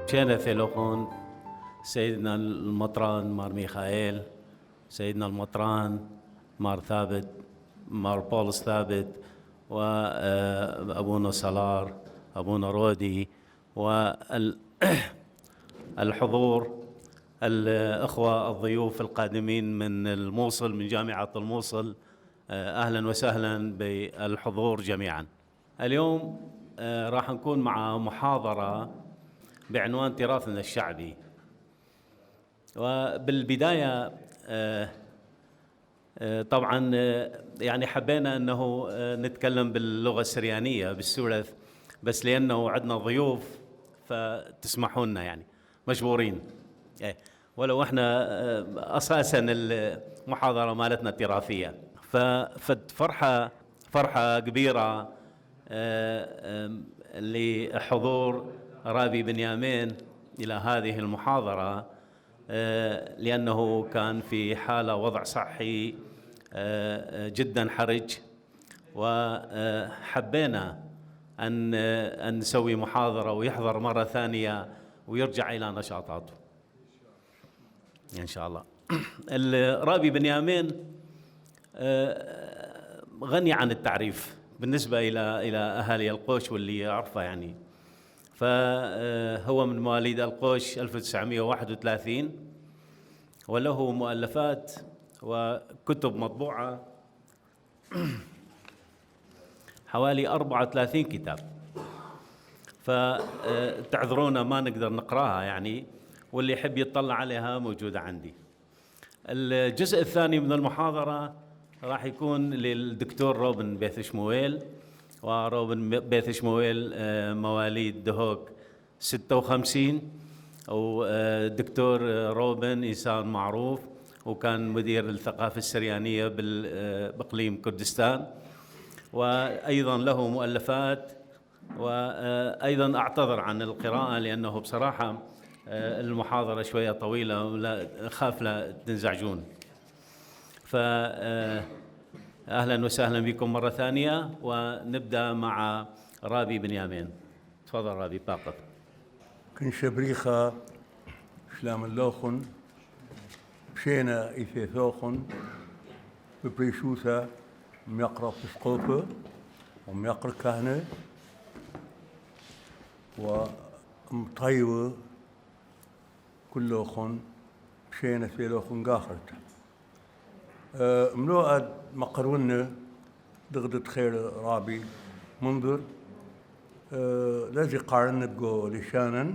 مشينا ثيلوخون سيدنا المطران مار ميخائيل، سيدنا المطران مار ثابت، مار بولس ثابت، وأبونا سلار، أبونا رودي، والحضور الأخوة الضيوف القادمين من الموصل، من جامعة الموصل. أهلا وسهلا بالحضور جميعا. اليوم راح نكون مع محاضرة بعنوان تراثنا الشعبي. وبالبداية طبعا يعني حبينا أنه نتكلم باللغة السريانية بالسورث، بس لأنه عندنا ضيوف فتسمحوا لنا، يعني مجبورين، ولو احنا أساسا المحاضرة مالتنا تراثية. فرحة كبيرة لحضور رابي بنيامين إلى هذه المحاضرة، لأنه كان في حالة وضع صحي جدا حرج، وحبينا أن نسوي محاضرة ويحضر مرة ثانية ويرجع إلى نشاطاته إن شاء الله. الرابي بنيامين غني عن التعريف بالنسبة إلى أهالي القوش واللي يعرفه، يعني فهو من مواليد القوش 1931، وله مؤلفات وكتب مطبوعة حوالي 34 كتاب، فتعذرونا ما نقدر نقراها يعني، واللي يحب يطلع عليها موجودة عندي. الجزء الثاني من المحاضرة راح يكون للدكتور روبن بيث شمويل، وروبن بيث شمويل مواليد دهوك 56، ودكتور روبن إنسان معروف، وكان مدير الثقافة السريانية بإقليم كردستان، وأيضا له مؤلفات. وأيضا أعتذر عن القراءة لأنه بصراحة المحاضرة شوية طويلة ولا خاف لا تنزعجون. فأهلا وسهلا بكم مرة ثانية، ونبدأ مع رابي بنيامين. تفضل رابي باقر. كن شبريخة شلام اللوخن مشينا إيثيثوخن ببريشوثة ميقرأ بسقوفة وميقرأ كهنة ومطيوة كلوخن مشينا ثيلوخن قاخرت ملوء مقرونة دغدت خير رابي منظر لازي قارن بقو لشانا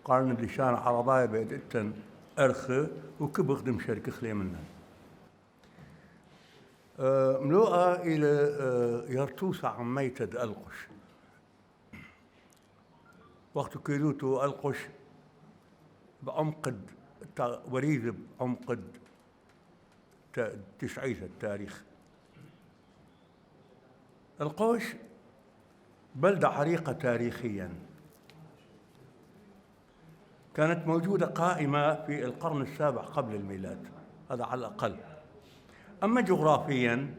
قارن لشان عرباية بيدتن أرخي وكبخدم شركة خلي منها ملوءة إلى يرتوس عميتد ألقش وقت كيلوتو ألقش بعمقد وريد بعمقد تشعيث التاريخ. القوش بلدة عريقة تاريخيا، كانت موجودة قائمة في القرن السابع قبل الميلاد، هذا على الأقل. أما جغرافيا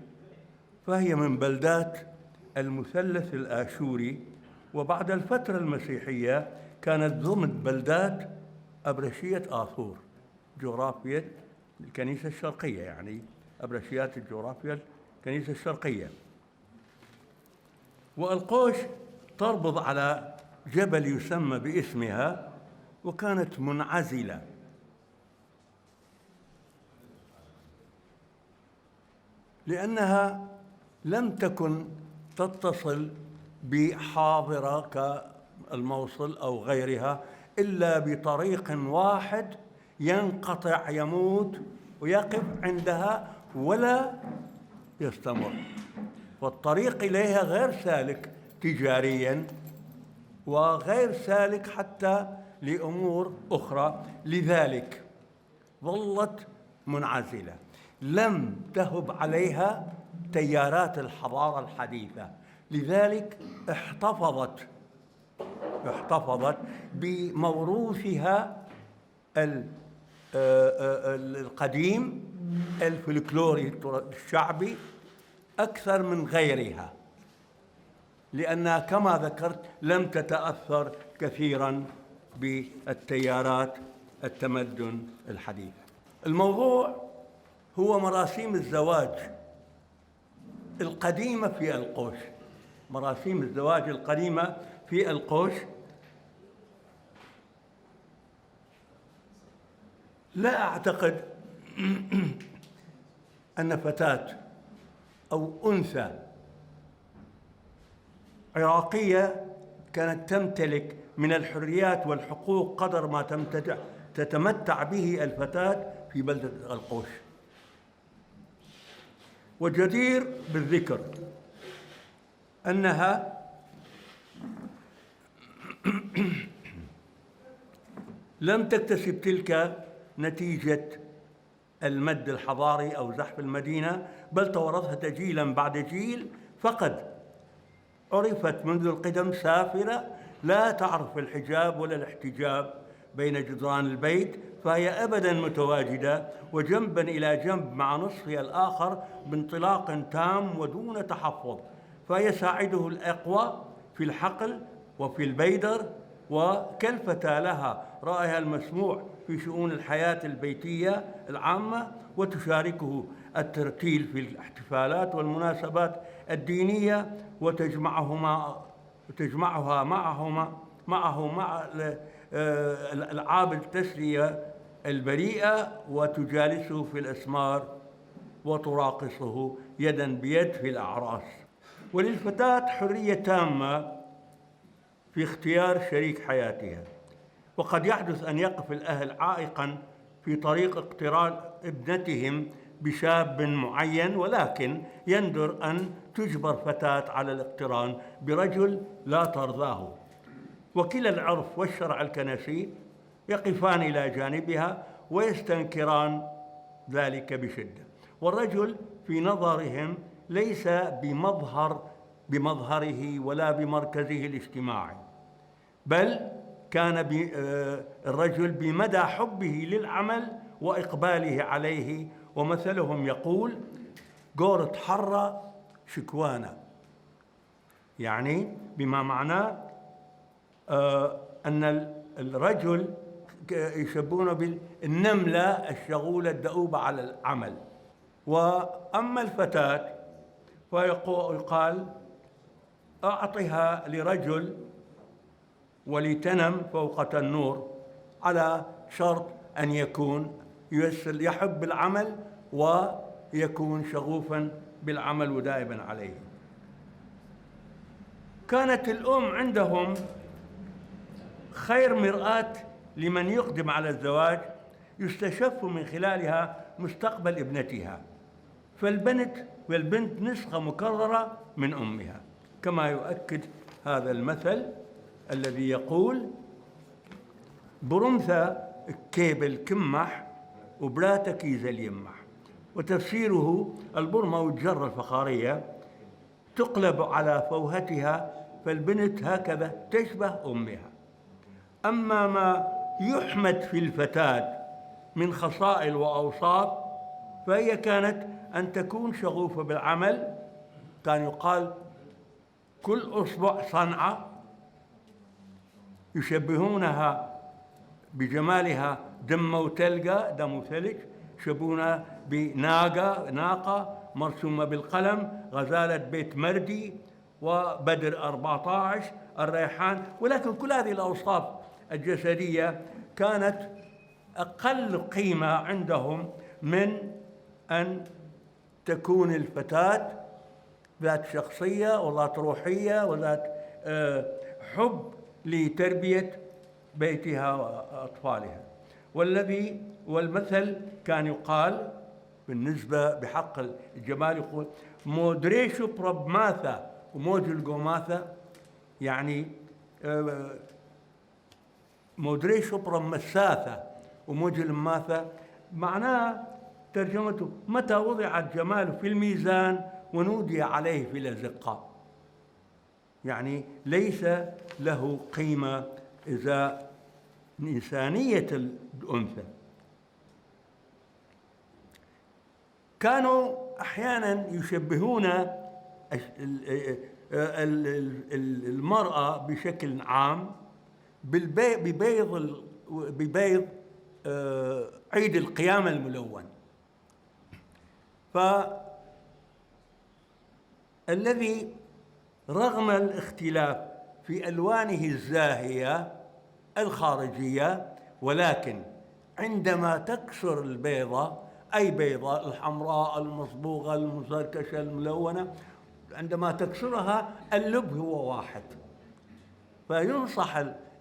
فهي من بلدات المثلث الآشوري، وبعد الفترة المسيحية كانت ضمن بلدات أبرشية آثور، جغرافية الكنيسة الشرقية، يعني أبرشيات الجغرافيا الكنيسة الشرقية. والقوش تربض على جبل يسمى باسمها، وكانت منعزلة، لأنها لم تكن تتصل بحاضرة كالموصل أو غيرها إلا بطريق واحد ينقطع يموت ويقف عندها ولا يستمر، والطريق إليها غير سالك تجاريا وغير سالك حتى لأمور أخرى، لذلك ظلت منعزلة، لم تهب عليها تيارات الحضارة الحديثة، لذلك احتفظت بموروثها القديم الفلكلوري الشعبي أكثر من غيرها، لأنها كما ذكرت لم تتأثر كثيرا بالتيارات التمدن الحديث. الموضوع هو مراسيم الزواج القديمة في القوش. مراسيم الزواج القديمة في القوش. لا أعتقد أن فتاة أو أنثى عراقية كانت تمتلك من الحريات والحقوق قدر ما تتمتع به الفتاة في بلدة القوش. وجدير بالذكر أنها لم تكتسب تلك نتيجة المد الحضاري أو زحف المدينة، بل تورثها جيلاً بعد جيل. فقد عرفت منذ القدم سافرة لا تعرف الحجاب ولا الاحتجاب بين جدران البيت، فهي أبداً متواجدة وجنباً إلى جنب مع نصفها الآخر بانطلاق تام ودون تحفظ، فهي ساعده الأقوى في الحقل وفي البيدر، وكالفتى لها رأيها المسموع في شؤون الحياة البيتية العامة، وتشاركه الترتيل في الاحتفالات والمناسبات الدينية، وتجمعها معه مع ألعاب التسلية البريئة، وتجالسه في الأسمار وتراقصه يداً بيد في الأعراس. وللفتاة حرية تامة في اختيار شريك حياتها، وقد يحدث أن يقف الأهل عائقاً في طريق اقتران ابنتهم بشاب معين، ولكن يندر أن تجبر فتاة على الاقتران برجل لا ترضاه، وكلا العرف والشرع الكنسي يقفان إلى جانبها ويستنكران ذلك بشدة. والرجل في نظرهم ليس بمظهره ولا بمركزه الاجتماعي، بل كان الرجل بمدى حبه للعمل وإقباله عليه. ومثلهم يقول: قورة حرة شكوانا، يعني بما معناه أن الرجل يشبهونه بالنملة الشغولة الدؤوبة على العمل. وأما الفتاة فيقال: أعطها لرجل ولتنم فوق تنور، على شرط أن يكون يحب العمل ويكون شغوفاً بالعمل ودائباً عليه. كانت الأم عندهم خير مرآة لمن يقدم على الزواج، يستشف من خلالها مستقبل ابنتها، فالبنت نسخة مكررة من أمها، كما يؤكد هذا المثل الذي يقول: برمثة كيبل كمح وبلاتك يزل يمح. وتفسيره: البرمة والجرة الفخارية تقلب على فوهتها، فالبنت هكذا تشبه أمها. أما ما يحمد في الفتاة من خصائل وأوصاف فهي كانت أن تكون شغوفة بالعمل. كان يقال: كل أصبع صنعة. يشبهونها بجمالها دم وتلقى، دم وثلج، يشبهونها بناقة مرسومة بالقلم، غزالة بيت مردي، وبدر 14، الريحان. ولكن كل هذه الأوصاف الجسدية كانت أقل قيمة عندهم من أن تكون الفتاة ذات شخصية وذات روحية وذات حب لتربية بيتها وأطفالها. والمثل كان يقال بالنسبة بحق الجمال، يقول: مودريشو بروبماثا وموجل قوماثا، يعني مودريشو برومساثا وموجل ماثا. معناه ترجمته: متى وضع الجمال في الميزان ونودي عليه في الأزقة، يعني ليس له قيمة إذا إنسانية الأنثى. كانوا أحياناً يشبهون المرأة بشكل عام ببيض عيد القيامة الملون. فالذي رغم الاختلاف في ألوانه الزاهية الخارجية، ولكن عندما تكسر البيضة، أي بيضة الحمراء المصبوغة المزركشة الملونة، عندما تكسرها اللب هو واحد. فينصح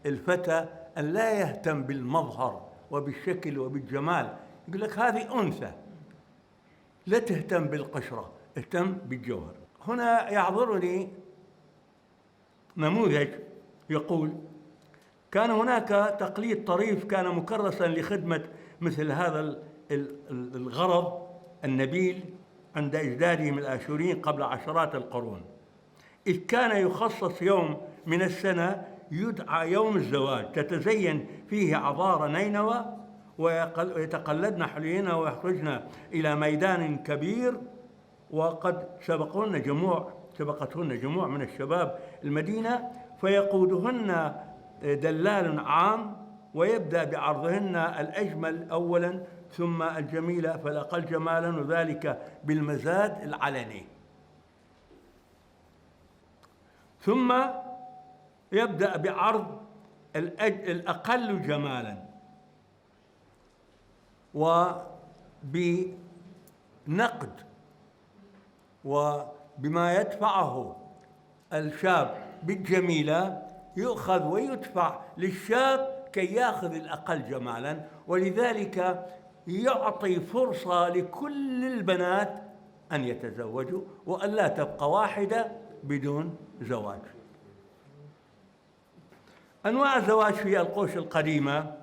الفتى أن لا يهتم بالمظهر وبالشكل وبالجمال، يقول لك هذه أنثى، لا تهتم بالقشرة، اهتم بالجوهر. هنا يعذرني نموذج يقول: كان هناك تقليد طريف كان مكرسا لخدمة مثل هذا الغرض النبيل عند أجدادهم الآشوريين قبل عشرات القرون، إذ كان يخصص يوم من السنة يدعى يوم الزواج، تتزين فيه عذار نينوى ويتقلدن حليهن ويخرجن إلى ميدان كبير، وقد سبقتهن جموع من الشباب المدينة، فيقودهن دلال عام ويبدأ بعرضهن الأجمل أولا ثم الجميلة فالأقل جمالا، وذلك بالمزاد العلني، ثم يبدأ بعرض الأقل جمالا وبنقد وبما يدفعه الشاب بالجميلة يؤخذ ويدفع للشاب كي يأخذ الأقل جمالا، ولذلك يعطي فرصة لكل البنات أن يتزوجوا وأن لا تبقى واحدة بدون زواج. أنواع الزواج في القوش القديمة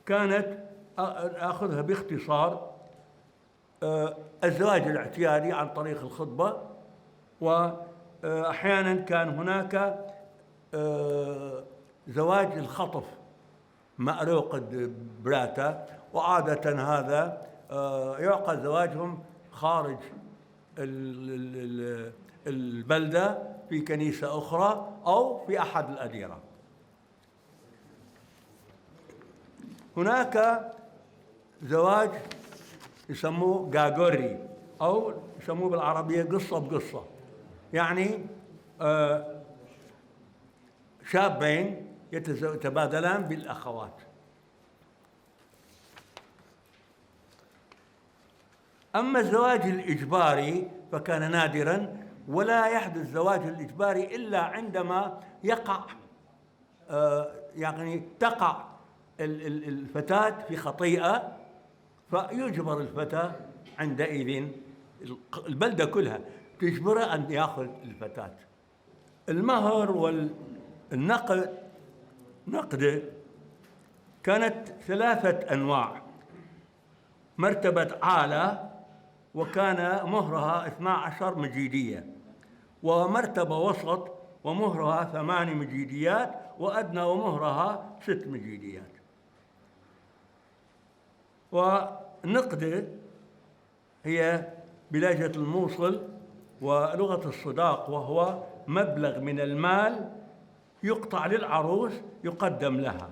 كانت أخذها باختصار: الزواج الاعتيادي عن طريق الخطبة، وأحيانا كان هناك زواج الخطف مأروقد براتا، وعادة هذا يعقد زواجهم خارج البلدة في كنيسة أخرى أو في أحد الأديرة. هناك زواج يسموه غاغوري أو يسموه بالعربية قصة بقصة، يعني شابين يتبادلان بالأخوات. أما الزواج الإجباري فكان نادراً، ولا يحدث الزواج الإجباري إلا عندما يقع يعني تقع الفتاة في خطيئة، فيجبر الفتى عندئذ البلدة كلها تجبره أن يأخذ الفتاة. المهر والنقد كانت ثلاثة أنواع: مرتبة عالة وكان مهرها 12 مجيدية، ومرتبة وسط ومهرها 8 مجيديات، وأدنى ومهرها 6 مجيديات. ونقدة هي بلهجة الموصل ولغة الصداق، وهو مبلغ من المال يقطع للعروس يقدم لها.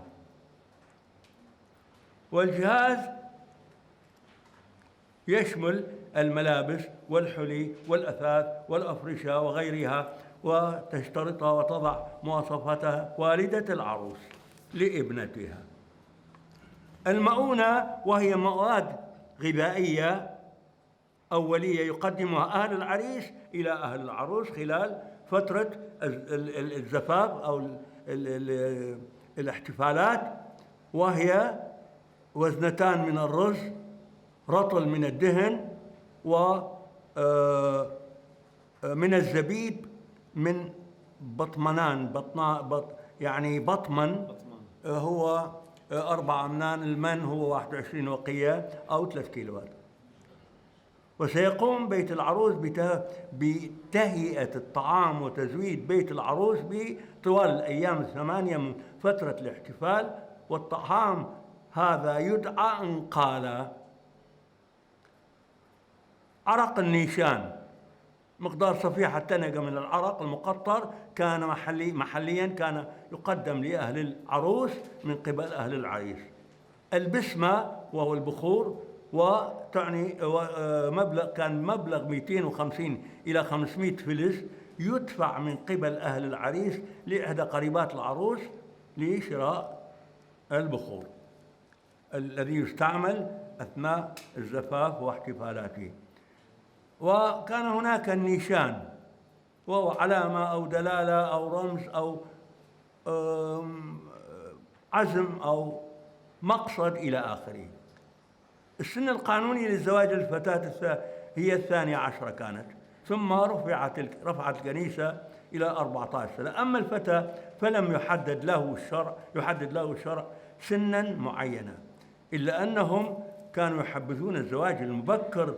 والجهاز يشمل الملابس والحلي والأثاث والأفرشة وغيرها، وتشترطها وتضع مواصفاتها والدة العروس لابنتها. المؤونة وهي مواد غذائية أولية يقدمها أهل العريس إلى أهل العروس خلال فترة الزفاف أو الاحتفالات، وهي وزنتان من الرز، رطل من الدهن، ومن الزبيب من بطمنان، يعني بطمن هو 4 أمنان، المن هو 21 وقية أو 3 كيلوات. وسيقوم بيت العروس بتهيئة الطعام وتزويد بيت العروس طوال الأيام 8 من فترة الاحتفال، والطعام هذا يدعى انقالة. عرق النيشان مقدار صفيحة تنقة من العرق المقطر كان محليا كان يقدم لأهل العروس من قبل أهل العريس. البسمة وهو البخور، وتعني كان مبلغ 250 إلى 500 فلس يدفع من قبل أهل العريس لإحدى قريبات العروس لشراء البخور الذي يستعمل أثناء الزفاف واحتفالاته. وكان هناك النيشان، وهو علامة أو دلالة أو رمز أو عزم أو مقصد إلى آخره. السن القانوني للزواج الفتاة هي 12 كانت، ثم رفعت الكنيسة إلى 14 سنة. أما الفتى فلم يحدد له الشرع سنا معينا، إلا أنهم كانوا يحبذون الزواج المبكر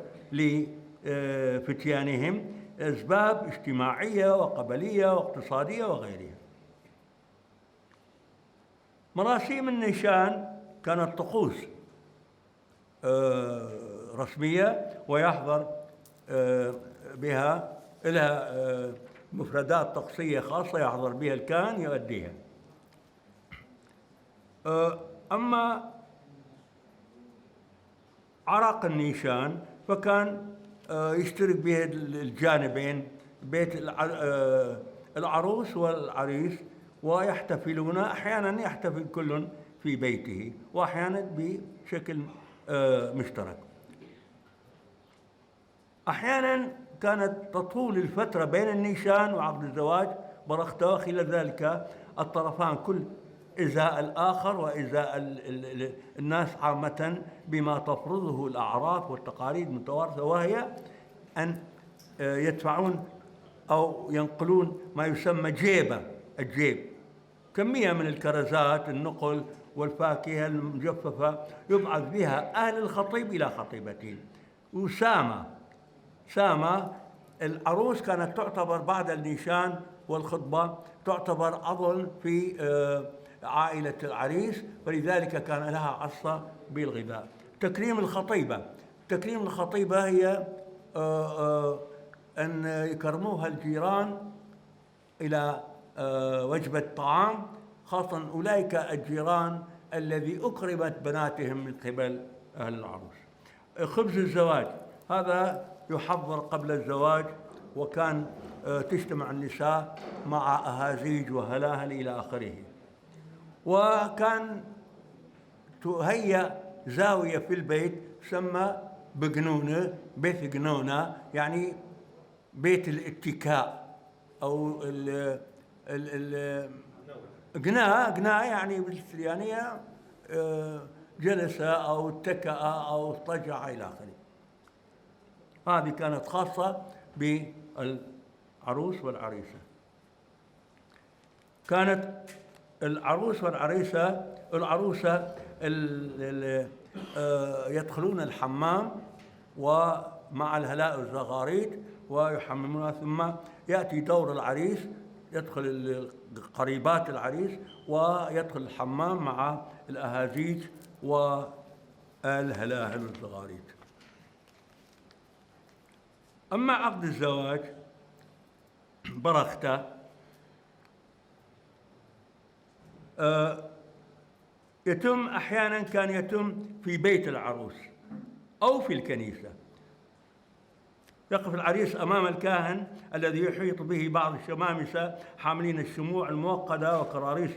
لفتيانهم أسباب اجتماعية وقبلية واقتصادية وغيرها. مراسيم النيشان كانت طقوس رسمية، ويحضر بها لها مفردات طقسية خاصة يحضر بها الكاهن يؤديها. أما عرق النيشان فكان يشترك به الجانبين، بيت العروس والعريس، ويحتفلون. أحيانا يحتفل كل في بيته، وأحيانا بشكل مشترك. أحيانا كانت تطول الفترة بين النيشان وعقد الزواج برختة، وخلال ذلك الطرفان كل إزاء الآخر وإزاء الناس عامة بما تفرضه الأعراف والتقاليد المتوارثة، وهي أن يدفعون أو ينقلون ما يسمى الجيب، كمية من الكرزات، النقل والفاكهة المجففة يبعث بها أهل الخطيب إلى خطيبتين. وسامة العروس كانت تعتبر بعد النيشان والخطبة تعتبر عضو في عائلة العريس، فلذلك كان لها عصا بالغذاء. تكريم الخطيبة هي أن يكرموها الجيران إلى وجبة طعام، خاصة أولئك الجيران الذي أكرمت بناتهم من قبل أهل العروس. خبز الزواج هذا يحضر قبل الزواج، وكان تجتمع النساء مع أهازيج وهلاهل إلى آخره. وكان تهيأ زاوية في البيت تسمى بقنونة، بيت قنونة، يعني بيت الاتكاء أو قناة يعني بالسريانية جلس أو اتكأ أو اضطجع إلى آخره. هذه كانت خاصة بالعروس والعريسة. كانت العروس والعريسة يدخلون الحمام ومع الهلاء والزغاريد ويحممونها، ثم يأتي دور العريس، يدخل قريبات العريس ويدخل الحمام مع الأهازيج والهلاهل والزغاريد. أما عقد الزواج برختة يتم أحيانا، كان يتم في بيت العروس أو في الكنيسة. يقف العريس أمام الكاهن الذي يحيط به بعض الشمامسة حاملين الشموع الموقدة وكراريس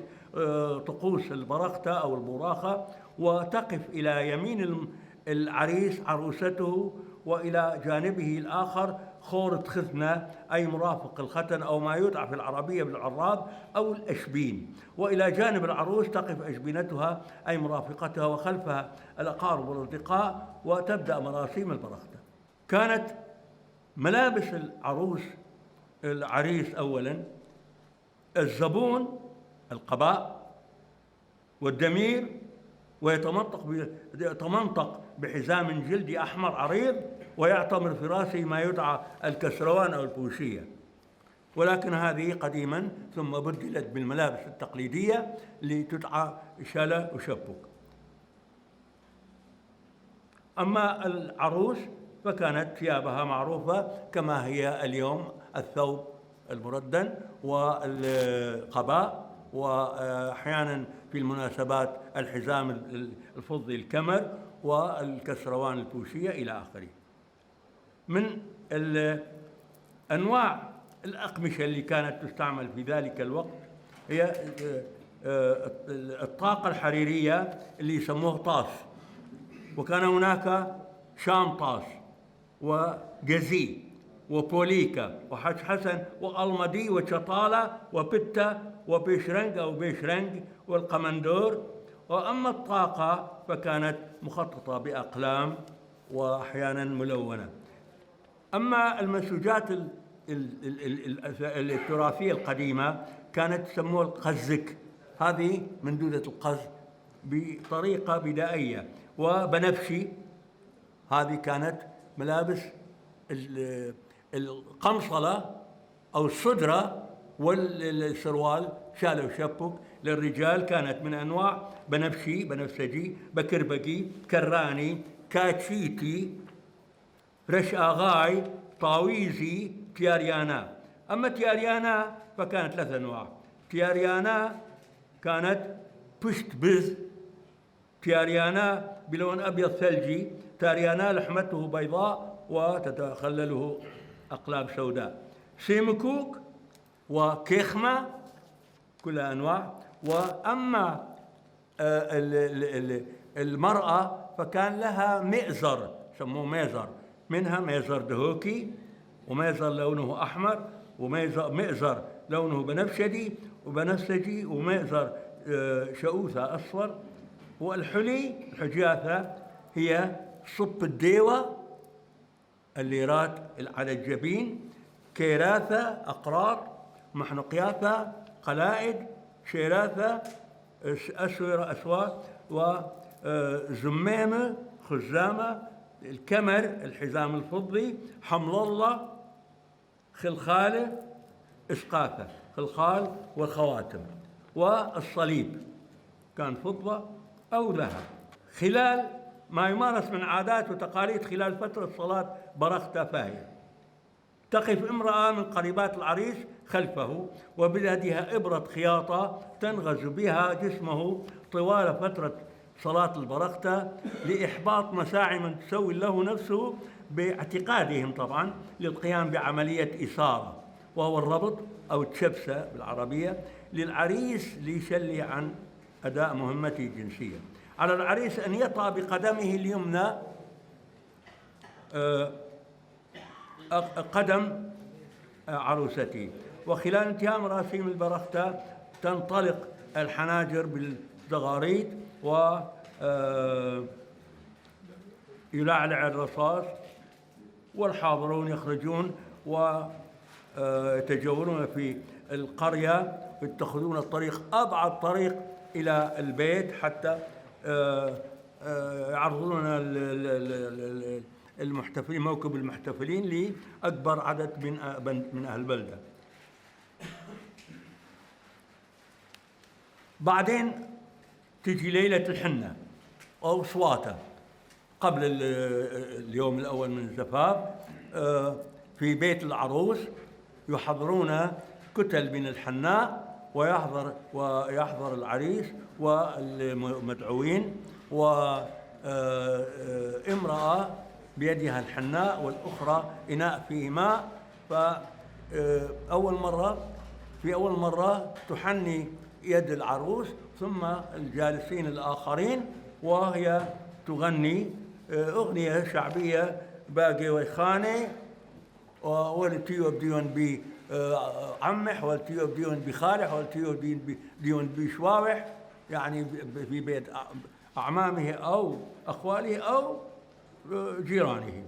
طقوس البرختة أو البراخة، وتقف إلى يمين العريس عروسته، وإلى جانبه الآخر خورة خثنة أي مرافق الختن أو ما يدعى في العربية بالعراب أو الأشبين، وإلى جانب العروس تقف أشبينتها أي مرافقتها، وخلفها الأقارب والأصدقاء، وتبدأ مراسيم البرختة. كانت ملابس العريس أولا الزبون القباء والدمير، ويتمنطق بحزام جلدي أحمر عريض، ويعتمر في رأسه ما يدعى الكسروان أو البوشية، ولكن هذه قديما ثم بدلت بالملابس التقليدية لتدعى شلا وشبك. أما العروس فكانت ثيابها معروفة كما هي اليوم: الثوب المردن والقباء، وأحيانا في المناسبات الحزام الفضي الكمر والكسروان البوشية إلى آخره. من أنواع الأقمشة اللي كانت تستعمل في ذلك الوقت هي الطاقة الحريرية اللي يسموه طاس، وكان هناك شام طاس وجزي وبوليكا وحج حسن والمدي وشطالة وبتة وبيشرنج أو بيشرنج والقمندور. وأما الطاقة فكانت مخططة بأقلام وأحيانا ملونة. أما المنسوجات التراثية القديمة كانت تسموها القزك، هذه مندودة القز بطريقة بدائية، وبنفشي هذه كانت ملابس القمصلة أو الصدرة والسروال شالوا شبك للرجال كانت من أنواع بنفشي، بنفسجي، بكربقي، كراني، كاتشيتي، رش آغاي، طاويزي، تياريانا. أما تياريانا فكانت 3 أنواع. تياريانا كانت بشت بز، تياريانا بلون أبيض ثلجي، تياريانا لحمته بيضاء وتتخلله أقلام سوداء، سيمكوك وكيخمة، كلها أنواع. وأما المرأة فكان لها مئزر، سموه ميزر، منها ميزر دهوكي، وميزر لونه أحمر، ومئزر لونه بنفسجي وبنفسجي، ومئزر شؤوثة أصفر. والحلي الحجاثة هي صب الديوة، الليرات على الجبين، كيراثة أقراط، محنقياثة قلائد، شيراثة أسورة أسوار، وزمامة خزامة، الكمر الحزام الفضي، حمل الله، خلخالة، إسقاثة خلخال، والخواتم، والصليب كان فضة أو ذهب. خلال ما يمارس من عادات وتقاليد خلال فترة صلاة برختة فاهية، تقف امرأة من قريبات العريس خلفه وبيدها إبرة خياطة تنغز بها جسمه طوال فترة صلاة البرختة لإحباط مساعي من تسوي له نفسه باعتقادهم طبعا للقيام بعملية إثارة، وهو الربط أو التشبسة بالعربية للعريس ليشلي عن أداء مهمته الجنسية. على العريس أن يطأ بقدمه اليمنى قدم عروسته، وخلال انتهاء مراسيم البرختة تنطلق الحناجر بالزغاريد ويلعلع الرصاص، والحاضرون يخرجون ويتجولون في القرية، يتخذون الطريق أبعد طريق إلى البيت حتى يعرضون المحتفلين، موكب المحتفلين، لأكبر عدد من أهل البلدة. بعدين تجي ليلة الحنة أو صواتة قبل اليوم الأول من الزفاف. في بيت العروس يحضرون كتل من الحناء، ويحضر العريس والمدعوين، وامرأة بيدها الحناء والأخرى إناء فيه ماء. فأول مرة تحني يد العروس ثم الجالسين الآخرين، وهي تغني أغنية شعبية: باقي ويخاني، والتيو بديون بي عمح، والتيو بديون بخالح، والتيو بديون بشواوح، يعني في بيت أعمامه أو أخواله أو جيرانه.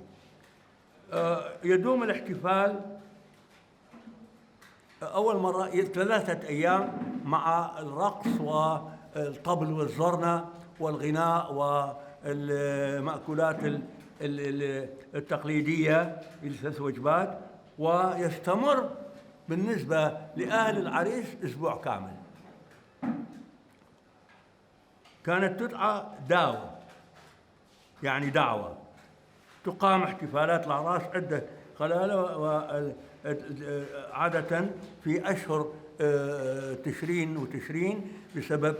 يدوم الاحتفال أول مرة 3 أيام مع الرقص والطبل والزرنة والغناء والمأكولات التقليدية ال3 وجبات، ويستمر بالنسبة لأهل العريس أسبوع كامل. كانت تدعى داوة، يعني دعوة، تقام احتفالات الأعراس عدة خلال عادة في أشهر تشرين وتشرين بسبب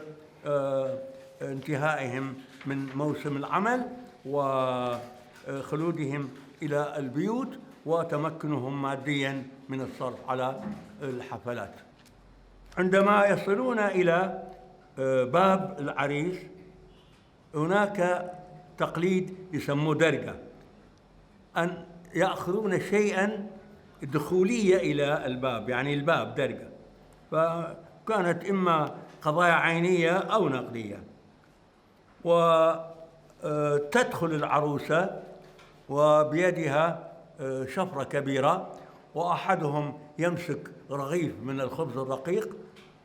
انتهائهم من موسم العمل وخلودهم إلى البيوت وتمكنهم ماديا من الصرف على الحفلات. عندما يصلون إلى باب العريس هناك تقليد يسموه درقة، أن يأخذون شيئا دخولية إلى الباب، يعني الباب درقة، فكانت إما قضايا عينية أو نقدية. وتدخل العروسة وبيدها شفرة كبيرة، وأحدهم يمسك رغيف من الخبز الرقيق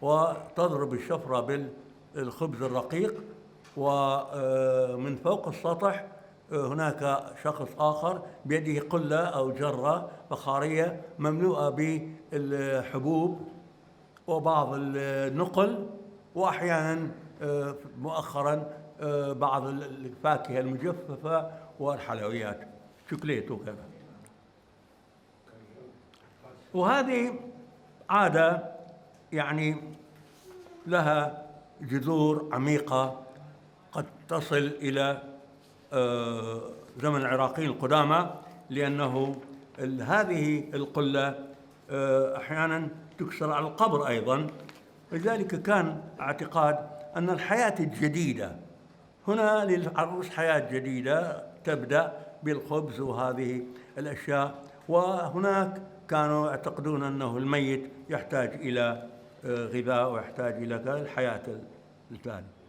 وتضرب الشفرة بالخبز الرقيق، ومن فوق السطح هناك شخص آخر بيده قلة أو جرة فخارية مملوءة بالحبوب وبعض النقل، وأحيانا مؤخرا بعض الفاكهة المجففة والحلويات شوكليت وكذا. وهذه عادة يعني لها جذور عميقة قد تصل إلى زمن العراقيين القدامى، لأنه هذه القلة أحيانا تكسر على القبر أيضا. لذلك كان اعتقاد أن الحياة الجديدة هنا للعروس حياة جديدة تبدأ بالخبز وهذه الأشياء، وهناك كانوا يعتقدون أنه الميت يحتاج إلى غذاء ويحتاج إلى الحياة الثانية.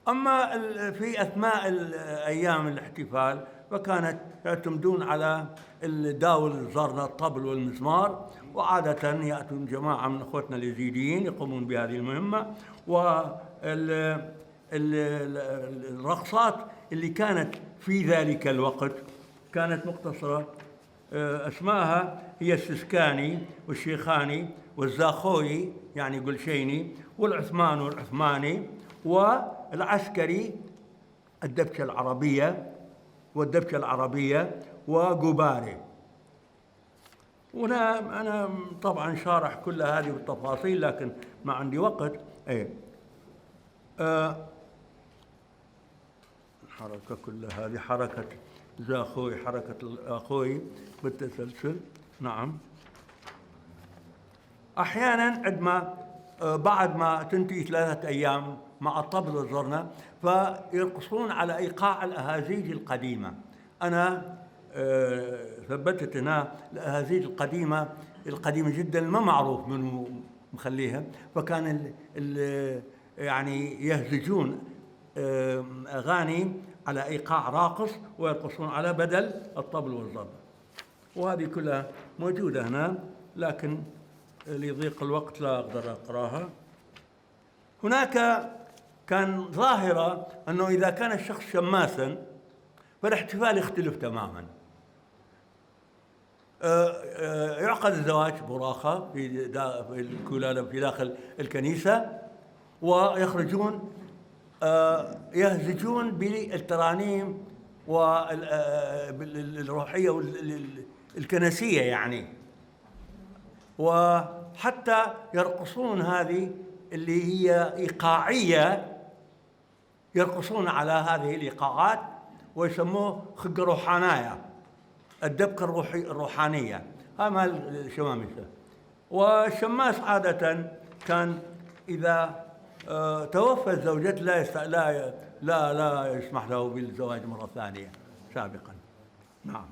أما في أثناء أيام الاحتفال فكانت يعتمدون على الداول، الزرنة، الطبل والمزمار، وعادة يأتون جماعة من أخوتنا اليزيديين يقومون بهذه المهمة. والرقصات اللي كانت في ذلك الوقت كانت مقتصرة، أسماءها هي السسكاني والشيخاني والزاخوي يعني قلشيني والعثمان والعثماني والعسكري الدبكة العربية وقباري. وهنا أنا طبعا شارح كل هذه بالتفاصيل لكن ما عندي وقت. الحركة كلها هذه حركة زاخوي، حركة الأخوي بالتسلسل. نعم. أحيانا عندما بعد ما تنتهي 3 أيام مع الطبل والزرنة فيرقصون على إيقاع الأهازيج القديمة. أنا ثبتت هنا الأهازيج القديمة جدا ما معروف منه مخليها، فكان يعني يهزجون أغاني على إيقاع راقص ويرقصون على بدل الطبل والزرنة، وهذه كلها موجودة هنا لكن لضيق الوقت لا أقدر أقراها. هناك كان ظاهرة أنه إذا كان الشخص شماسا فالاحتفال يختلف تماما. يعقد الزواج براخة في الكولالة في داخل الكنيسة، ويخرجون يهزجون بالترانيم والروحية والكنسية يعني، وحتى يرقصون هذه اللي هي إيقاعية، يرقصون على هذه الإيقاعات ويسموه خق روحانايا، الدبكة الروحانية، هذا الشمامسة. والشماس عادة كان إذا توفت زوجته لا يسمح له بالزواج مرة ثانية سابقا. نعم.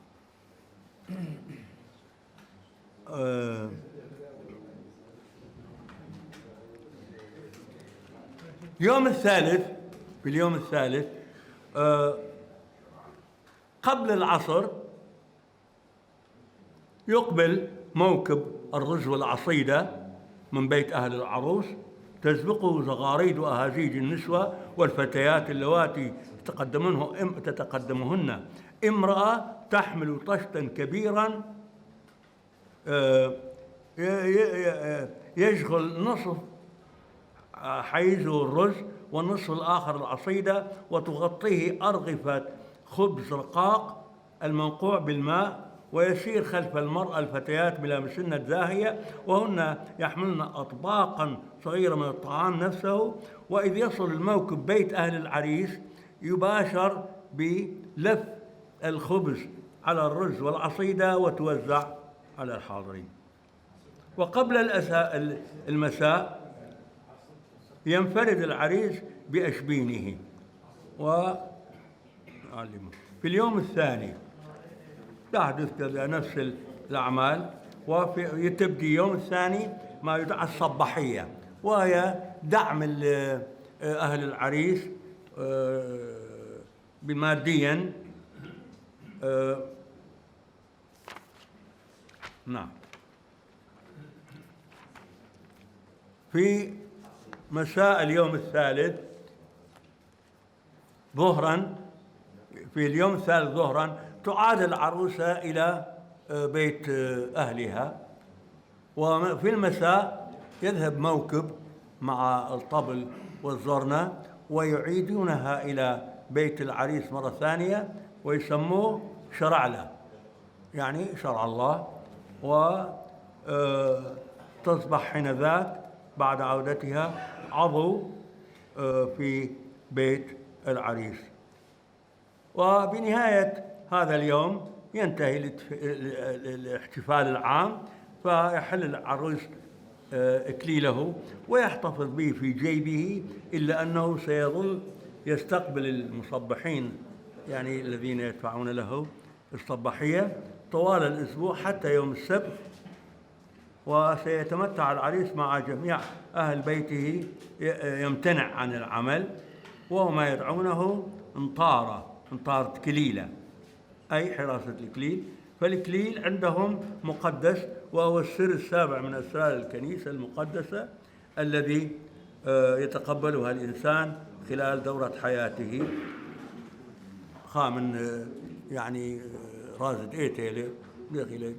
في اليوم الثالث قبل العصر يقبل موكب الرز والعصيدة من بيت أهل العروس، تسبقه زغاريد وأهازيج النسوة والفتيات اللواتي تتقدمهن امرأة تحمل طشتا كبيرا يشغل نصف حيزه الرز والنصف الآخر العصيدة، وتغطيه أرغفة خبز رقاق المنقوع بالماء، ويسير خلف المرأة الفتيات بلا مسنة زاهية، وهن يحملن أطباقا صغيرة من الطعام نفسه. وإذ يصل الموكب بيت أهل العريس يباشر بلف الخبز على الرز والعصيدة وتوزع على الحاضرين. وقبل المساء ينفرد العريس بأشبينه. في اليوم الثاني تحدث كذا نفس الأعمال، وتبدي يوم الثاني ما يدعى الصباحية، وهي دعم أهل العريس ماديا. نعم. في مساء اليوم الثالث ظهرا، في اليوم الثالث ظهرا تعاد العروسة إلى بيت أهلها، وفي المساء يذهب موكب مع الطبل والزرنة ويعيدونها إلى بيت العريس مرة ثانية، ويسموه شرعلة، يعني شرع الله. وتصبح حينذاك بعد عودتها عضو في بيت العريس. وبنهاية هذا اليوم ينتهي الاحتفال العام، فيحل العروس إكليله ويحتفظ به في جيبه، إلا أنه سيظل يستقبل المصبحين، يعني الذين يدفعون له الصباحية طوال الأسبوع حتى يوم السبت. وسيتمتع العريس مع جميع أهل بيته، يمتنع عن العمل، وما يدعونه انطار تكليلة، أي حراسة الإكليل. فالإكليل عندهم مقدس، وهو السر السابع من أسرار الكنيسة المقدسة الذي يتقبلها الإنسان خلال دورة حياته. خامن يعني رازد إيتيلي داخل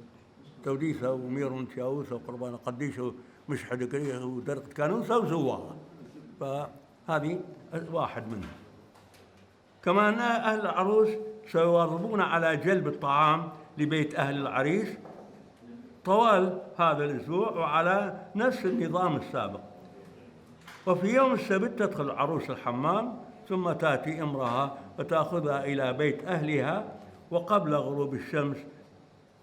توديسة وميرون شاوسة وقربان قديشة مش حدقية ودرقة كانوسة وزواها، فهذه واحد منهم. كمان أهل العروس سيواظبون على جلب الطعام لبيت أهل العريس طوال هذا الأسبوع وعلى نفس النظام السابق. وفي يوم السبت تدخل العروس الحمام، ثم تأتي امرأة وتأخذها إلى بيت أهلها، وقبل غروب الشمس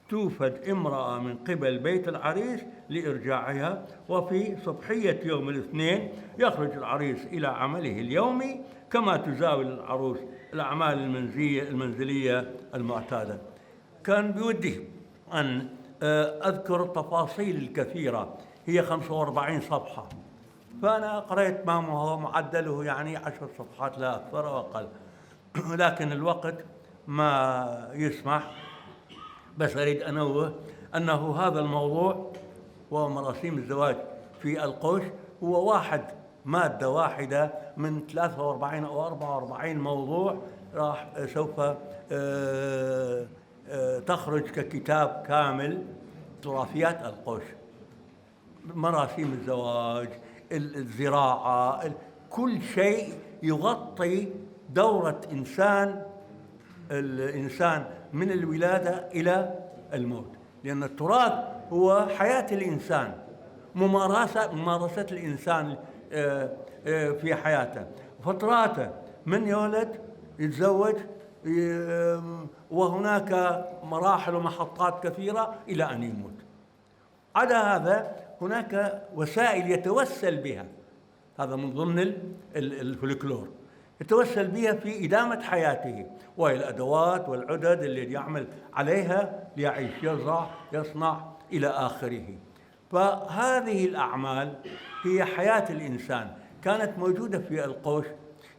توفد امرأة من قبل بيت العريس لإرجاعها. وفي صبحية يوم الاثنين يخرج العريس إلى عمله اليومي، كما تزاول العروس الأعمال المنزلية المعتادة. كان بودي أن أذكر التفاصيل الكثيرة، هي 45 صفحة، فأنا قرأت ما هو معدله يعني 10 صفحات لا أكثر أو أقل، لكن الوقت ما يسمح. بس أريد أنوه أنه هذا الموضوع ومراسيم الزواج في القوش هو مادة واحدة من 43 أو 44 موضوع راح سوف تخرج ككتاب كامل، تراثيات القوش، مراسيم الزواج، الزراعة، كل شيء يغطي دورة الإنسان من الولادة إلى الموت، لأن التراث هو حياة الإنسان، ممارسة الإنسان في حياته، فتراته من يولد يتزوج، وهناك مراحل ومحطات كثيرة إلى أن يموت. عدا هذا هناك وسائل يتوسل بها، هذا من ضمن الفولكلور، يتوسل بها في إدامة حياته، وهي الأدوات والعدد اللي يعمل عليها ليعيش، يزرع، يصنع إلى آخره. فهذه الأعمال هي حياة الإنسان، كانت موجودة في القوش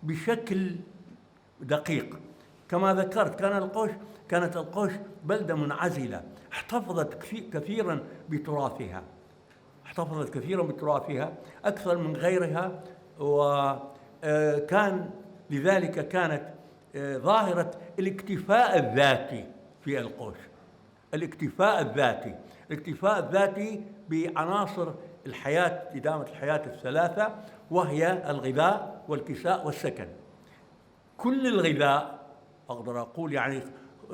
بشكل دقيق. كما ذكرت كانت القوش بلدة منعزلة، احتفظت كثيرا بتراثها، أكثر من غيرها. وكان لذلك كانت ظاهرة الاكتفاء الذاتي في القوش، الاكتفاء الذاتي بعناصر الحياة، إدامة الحياة الثلاثة، وهي الغذاء والكساء والسكن. كل الغذاء أقدر أقول يعني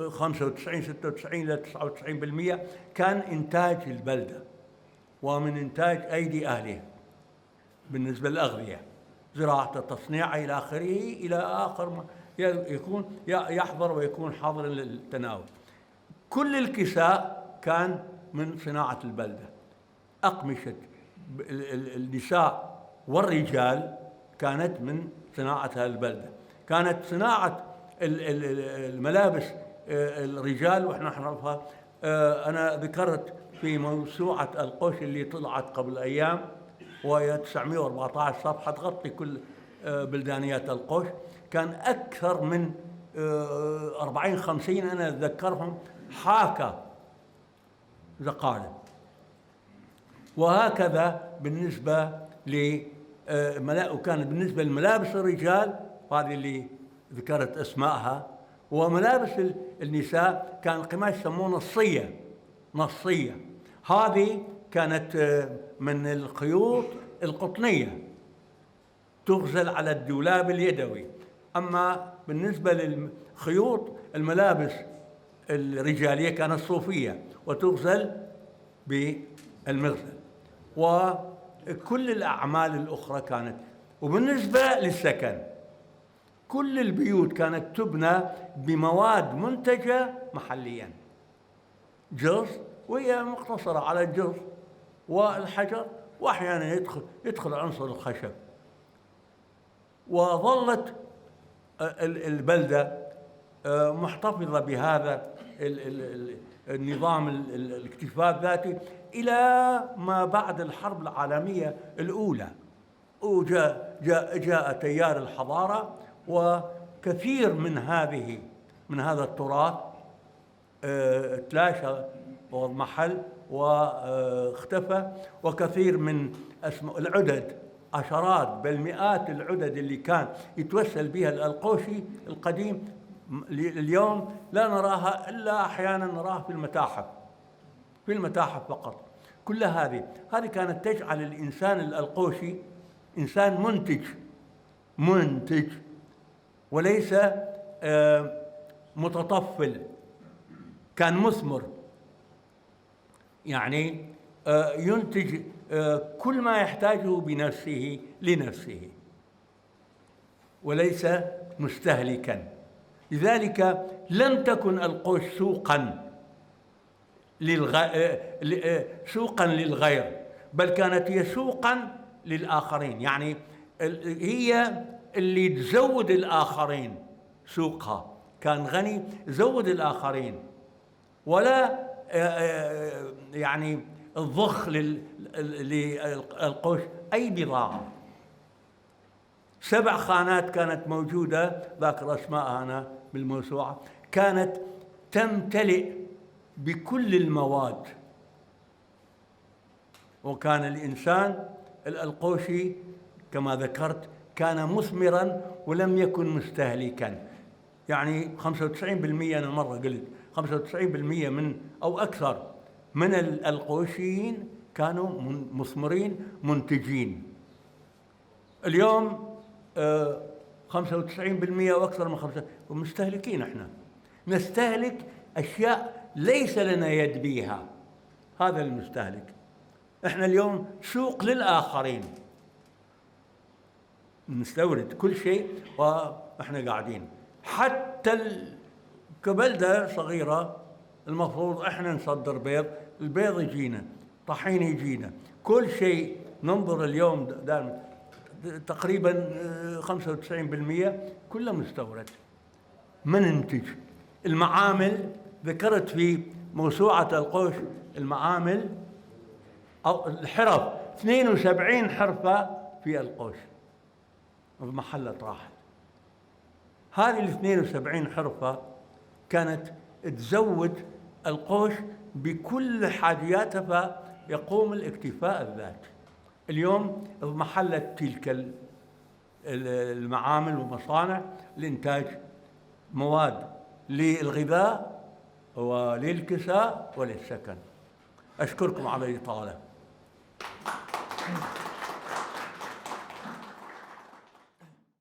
95 96 إلى 99% كان إنتاج البلدة ومن إنتاج أيدي أهلها بالنسبة للأغذية، زراعة، تصنيع إلى آخره، إلى آخر ما يكون يحضر ويكون حاضرا للتناول. كل الكساء كان من صناعة البلدة، أقمشة النساء والرجال كانت من صناعة البلدة. كانت صناعة الملابس الرجال وإحنا نعرفها، أنا ذكرت في موسوعة القوش اللي طلعت قبل أيام وهي 914 صفحة تغطي كل بلدانيات القوش، كان أكثر من 40-50 أنا أتذكرهم حاكة زقالة. وهكذا بالنسبة وكانت بالنسبة لملابس الرجال هذه اللي ذكرت أسمائها، وملابس النساء كان قماش يسمونه نصية. هذه كانت من الخيوط القطنية تغزل على الدولاب اليدوي. أما بالنسبة للخيوط الملابس الرجالية كانت صوفية وتغزل بالمغزل، وكل الأعمال الأخرى كانت. وبالنسبة للسكن كل البيوت كانت تبنى بمواد منتجة محليا، جرس، وهي مقتصرة على الجرس والحجر، وأحيانا يدخل عنصر الخشب. وظلت البلدة محتفظة بهذا النظام الاكتفاء الذاتي إلى ما بعد الحرب العالمية الأولى، جاء تيار الحضارة، وكثير من هذا التراث تلاشى واضمحل واختفى، وكثير من العدد، عشرات بل مئات العدد اللي كان يتوسل بها القوشي القديم اليوم لا نراها إلا أحيانا نراها في المتاحف فقط. كل هذه كانت تجعل الإنسان القوشي إنسان منتج وليس متطفل، كان مثمر، يعني ينتج كل ما يحتاجه لنفسه وليس مستهلكا. لذلك لم تكن القوش سوقا للغير، بل كانت هي سوقا للآخرين، يعني هي اللي تزود الآخرين. سوقها كان غني زود الآخرين، ولا يعني الضخ للقوش أي بضاعة. 7 خانات كانت موجودة، ذاكر أسماءها أنا بالموسوعة، كانت تمتلئ بكل المواد. وكان الإنسان القوشي كما ذكرت كان مثمراً ولم يكن مستهلكاً. يعني 95% أنا مرة قلت 95% من أو أكثر من القوشيين كانوا مثمرين منتجين. اليوم 95% وأكثر من 5 ومستهلكين. إحنا نستهلك أشياء ليس لنا يد بيها، هذا المستهلك. إحنا اليوم سوق للآخرين، نستورد كل شيء وإحنا قاعدين. حتى كبلدة صغيرة المفروض إحنا نصدر بيض، البيض يجينا، طحين يجينا، كل شيء. ننظر اليوم دائما تقريبا 95% كله مستورد، ما ننتج. المعامل ذكرت في موسوعة القوش المعامل أو الحرف، 72 حرفة في القوش بمحلة راحت. هذه ال 72 حرفة كانت تزود القوش بكل حاجياتها فيقوم الاكتفاء الذاتي. اليوم اضمحلت تلك المعامل والمصانع لإنتاج مواد للغذاء وللكساء وللسكن. أشكركم على الإطالة.